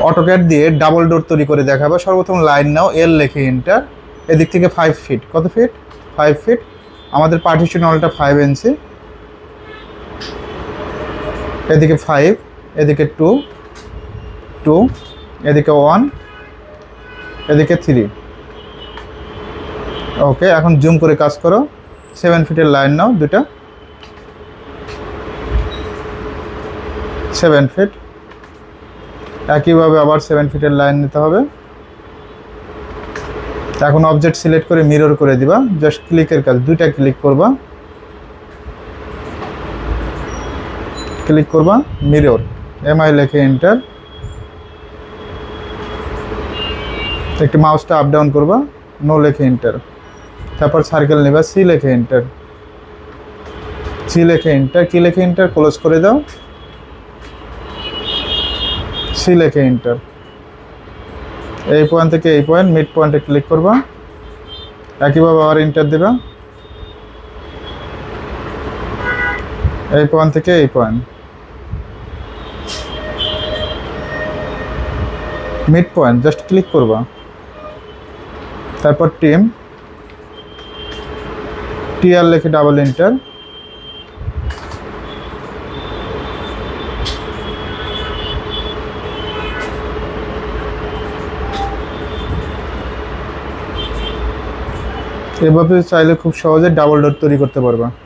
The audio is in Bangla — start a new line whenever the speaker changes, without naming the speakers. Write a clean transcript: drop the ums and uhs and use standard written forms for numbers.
অটোক্যাড দিয়ে ডাবল ডোর তৈরি করে দেখাবো। সর্বপ্রথম লাইন নাও, এল লিখে এন্টার। এদিক থেকে 5 ফিট, কত ফিট? 5 ফিট। আমাদের পার্টিশন ওয়ালটা 5 ইঞ্চি, এদিকে 5, এদিকে 2, 2, এদিকে 1, এদিকে 3। ওকে, এখন জুম করে কাজ করো। 7 ফিটের লাইন নাও দুটা, 7 ফিট। একইভাবে আবার 7 ফিটের লাইন নিতে হবে। এখন অবজেক্ট সিলেক্ট করে মিরর করে দিবা, জাস্ট ক্লিকের কাজ, দুইটা ক্লিক করবা, মিরর, এমআই লিখে এন্টার। একটু মাউসটা আপ ডাউন করবা, নো লিখে এন্টার। তারপর সার্কেল নেবা, সি লিখে এন্টার, কি লিখে এন্টার, ক্লোজ করে দাও, সি লিখে এন্টার। এই পয়েন্ট থেকে এই পয়েন্ট, মিড পয়েন্টে ক্লিক করবা, একইভাবে আবার এন্টার দেবা। এই পয়েন্ট থেকে এই point, mid point, just click করবা। তারপর টিআর লিখে ডাবল এন্টার। এভাবে চাইলে খুব সহজে ডাবল ডোর তৈরি করতে পারবা।